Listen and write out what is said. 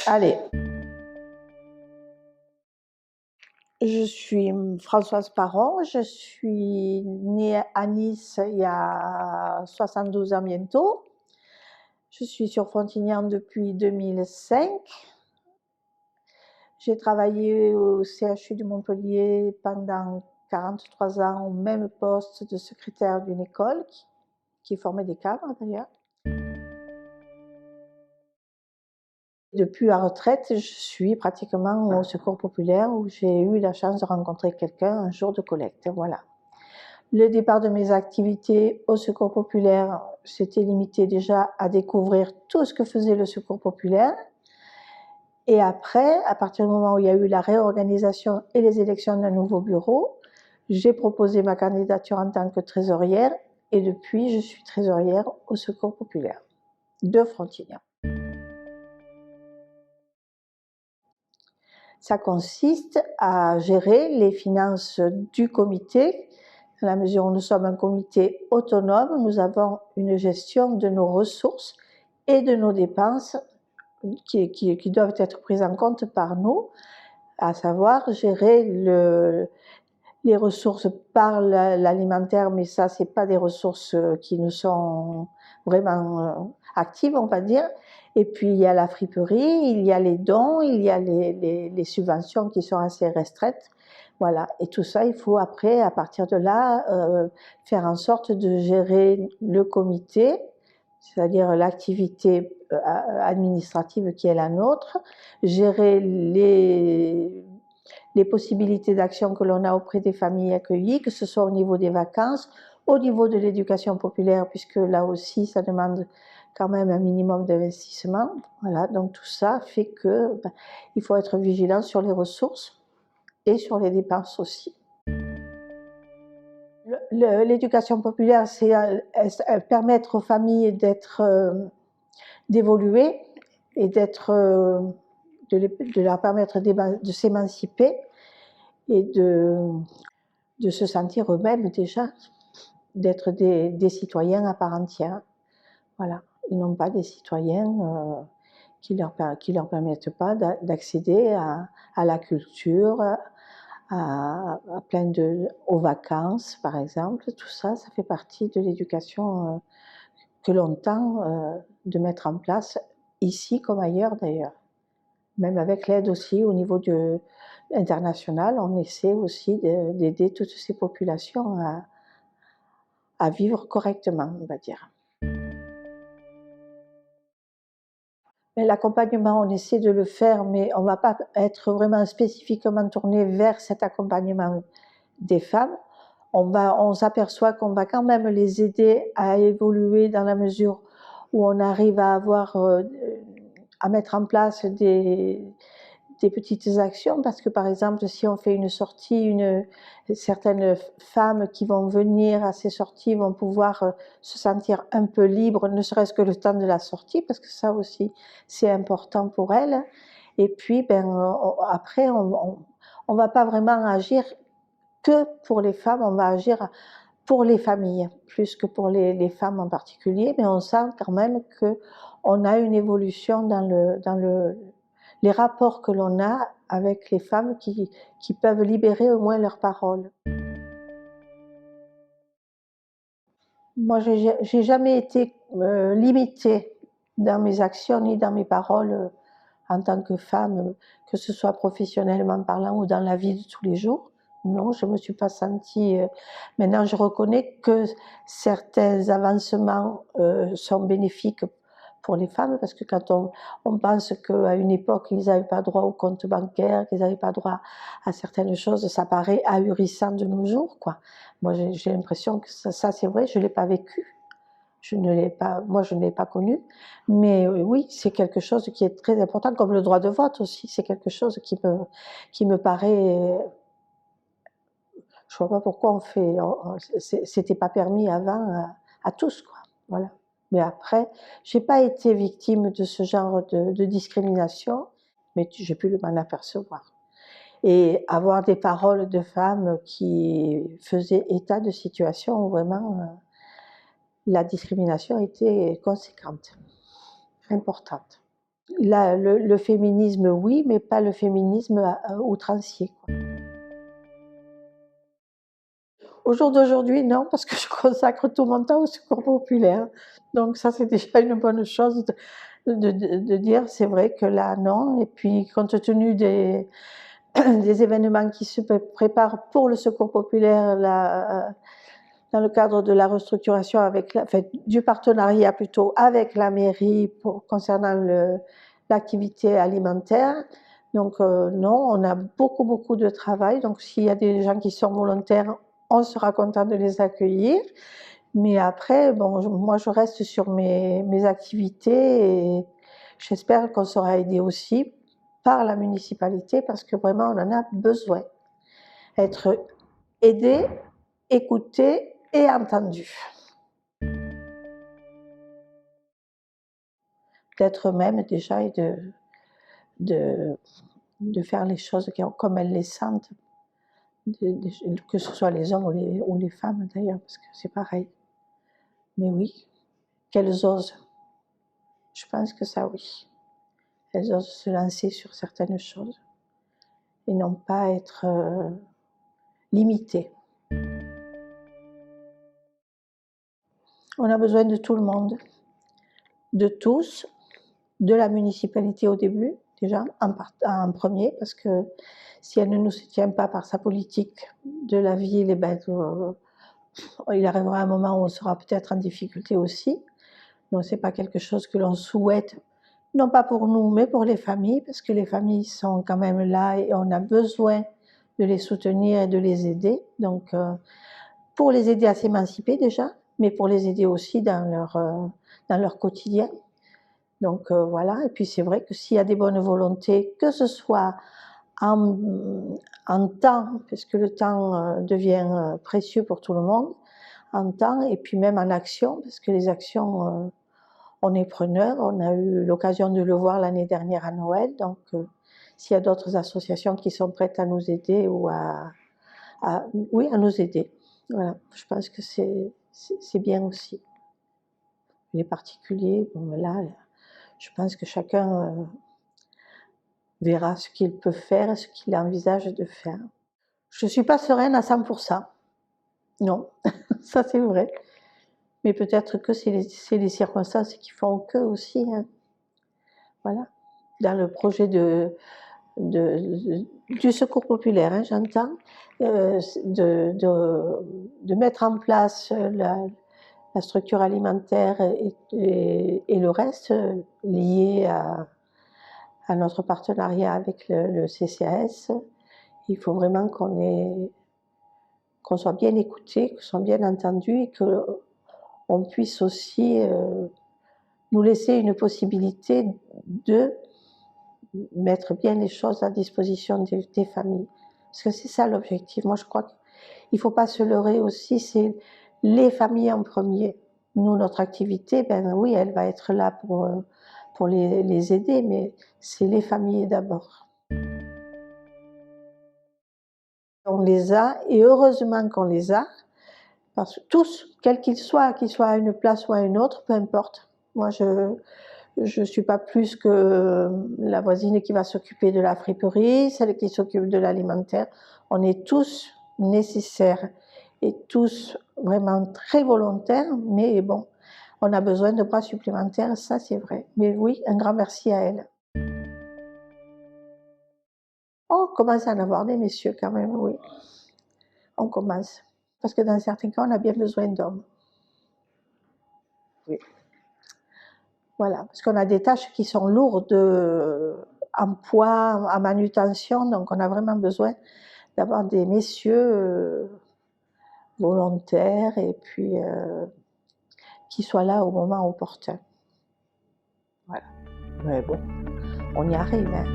Allez. Je suis Françoise Parron, je suis née à Nice il y a 72 ans bientôt. Je suis sur Frontignan depuis 2005. J'ai travaillé au CHU de Montpellier pendant 43 ans au même poste de secrétaire d'une école qui formait des cadres d'ailleurs. Depuis la retraite, je suis pratiquement au Secours populaire où j'ai eu la chance de rencontrer quelqu'un un jour de collecte, voilà. Le départ de mes activités au Secours populaire s'était limité déjà à découvrir tout ce que faisait le Secours populaire. Et après, à partir du moment où il y a eu la réorganisation et les élections d'un nouveau bureau, j'ai proposé ma candidature en tant que trésorière et depuis, je suis trésorière au Secours populaire de Frontignan. Ça consiste à gérer les finances du comité. Dans la mesure où nous sommes un comité autonome, nous avons une gestion de nos ressources et de nos dépenses qui doivent être prises en compte par nous, à savoir gérer les ressources par l'alimentaire, mais ça, c'est pas des ressources qui nous sont vraiment actives, on va dire. Et puis, il y a la friperie, il y a les dons, il y a les subventions qui sont assez restreintes. Voilà. Et tout ça, il faut après, à partir de là, faire en sorte de gérer le comité, c'est-à-dire l'activité administrative qui est la nôtre, gérer les possibilités d'action que l'on a auprès des familles accueillies, que ce soit au niveau des vacances, au niveau de l'éducation populaire, puisque là aussi, ça demande quand même un minimum d'investissement. Voilà, donc tout ça fait que il faut être vigilant sur les ressources et sur les dépenses aussi. L'éducation populaire, c'est permettre aux familles d'évoluer et de leur permettre de s'émanciper et de se sentir eux-mêmes déjà, d'être des citoyens à part entière. Voilà. Ils n'ont pas des citoyens qui leur permettent pas d'accéder à la culture, aux vacances, par exemple. Tout ça, ça fait partie de l'éducation que l'on tend de mettre en place ici comme ailleurs d'ailleurs. Même avec l'aide aussi au niveau international, on essaie aussi d'aider toutes ces populations à vivre correctement, on va dire. L'accompagnement, on essaie de le faire, mais on ne va pas être vraiment spécifiquement tourné vers cet accompagnement des femmes. On s'aperçoit qu'on va quand même les aider à évoluer dans la mesure où on arrive à mettre en place des petites actions, parce que par exemple, si on fait une sortie, certaines femmes qui vont venir à ces sorties vont pouvoir se sentir un peu libres, ne serait-ce que le temps de la sortie, parce que ça aussi, c'est important pour elles. Et puis, après, on va pas vraiment agir que pour les femmes, on va agir pour les familles, plus que pour les femmes en particulier, mais on sent quand même qu'on a une évolution dans les rapports que l'on a avec les femmes qui peuvent libérer au moins leurs paroles. Moi, j'ai jamais été limitée dans mes actions ni dans mes paroles en tant que femme, que ce soit professionnellement parlant ou dans la vie de tous les jours. Non, je ne me suis pas sentie... Maintenant, je reconnais que certains avancements sont bénéfiques pour les femmes, parce que quand on pense qu'à une époque, ils n'avaient pas droit au compte bancaire, qu'ils n'avaient pas droit à certaines choses, ça paraît ahurissant de nos jours, quoi. Moi, j'ai l'impression que ça c'est vrai, je ne l'ai pas vécu. Moi, je ne l'ai pas connu, mais oui, c'est quelque chose qui est très important, comme le droit de vote aussi, c'est quelque chose qui me paraît... Je ne vois pas pourquoi c'était pas permis avant à tous, quoi. Voilà. Mais après, j'ai pas été victime de ce genre de discrimination, mais j'ai pu m'en apercevoir. Et avoir des paroles de femmes qui faisaient état de situations où vraiment la discrimination était conséquente, importante. Le féminisme, oui, mais pas le féminisme outrancier, quoi. Au jour d'aujourd'hui, non, parce que je consacre tout mon temps au secours populaire. Donc ça, c'est déjà une bonne chose de dire, c'est vrai que là, non. Et puis, compte tenu des événements qui se préparent pour le secours populaire, dans le cadre de la restructuration enfin, du partenariat plutôt avec la mairie concernant l'activité alimentaire. Donc non, on a beaucoup de travail. Donc s'il y a des gens qui sont volontaires, on sera content de les accueillir. Mais après, bon, moi je reste sur mes activités et j'espère qu'on sera aidé aussi par la municipalité parce que vraiment on en a besoin. Être aidé, écouté et entendu. D'être eux-mêmes déjà et de, de faire les choses comme elles les sentent, que ce soit les hommes ou les femmes d'ailleurs, parce que c'est pareil. Mais oui, qu'elles osent. Je pense que ça, oui. Elles osent se lancer sur certaines choses et non pas être limitées. On a besoin de tout le monde, de tous, de la municipalité au début, déjà, en premier, parce que si elle ne nous soutient pas par sa politique de la ville, eh ben, il arrivera un moment où on sera peut-être en difficulté aussi. Donc ce n'est pas quelque chose que l'on souhaite, non pas pour nous, mais pour les familles, parce que les familles sont quand même là et on a besoin de les soutenir et de les aider. Donc pour les aider à s'émanciper déjà, mais pour les aider aussi dans leur quotidien. Donc voilà, et puis c'est vrai que s'il y a des bonnes volontés, que ce soit en temps, puisque le temps devient précieux pour tout le monde, en temps et puis même en action, parce que les actions, on est preneur. On a eu l'occasion de le voir l'année dernière à Noël, donc s'il y a d'autres associations qui sont prêtes à nous aider ou oui, à nous aider. Voilà, je pense que c'est bien aussi. Les particuliers, bon là, je pense que chacun verra ce qu'il peut faire, ce qu'il envisage de faire. Je ne suis pas sereine à 100%, non, ça c'est vrai. Mais peut-être que c'est les circonstances qui font que aussi. Hein. Voilà. Dans le projet du secours populaire, hein, j'entends, de mettre en place la structure alimentaire et le reste lié à notre partenariat avec le CCAS. Il faut vraiment qu'on soit bien écouté, qu'on soit bien entendu et qu'on puisse aussi nous laisser une possibilité de mettre bien les choses à disposition des familles. Parce que c'est ça l'objectif. Moi, je crois qu'il ne faut pas se leurrer aussi, c'est les familles en premier. Nous, notre activité, ben oui, elle va être là pour les aider, mais c'est les familles d'abord. On les a, et heureusement qu'on les a, parce que tous, quels qu'ils soient à une place ou à une autre, peu importe. Moi, je ne suis pas plus que la voisine qui va s'occuper de la friperie, celle qui s'occupe de l'alimentaire. On est tous nécessaires et tous vraiment très volontaires, mais bon, on a besoin de bras supplémentaires, ça c'est vrai. Mais oui, un grand merci à elle. On commence à en avoir des messieurs quand même, oui. On commence. Parce que dans certains cas, on a bien besoin d'hommes. Oui. Voilà, parce qu'on a des tâches qui sont lourdes en poids, en manutention, donc on a vraiment besoin d'avoir des messieurs volontaires et puis qui soient là au moment opportun. Voilà. Mais bon, on y arrive, hein.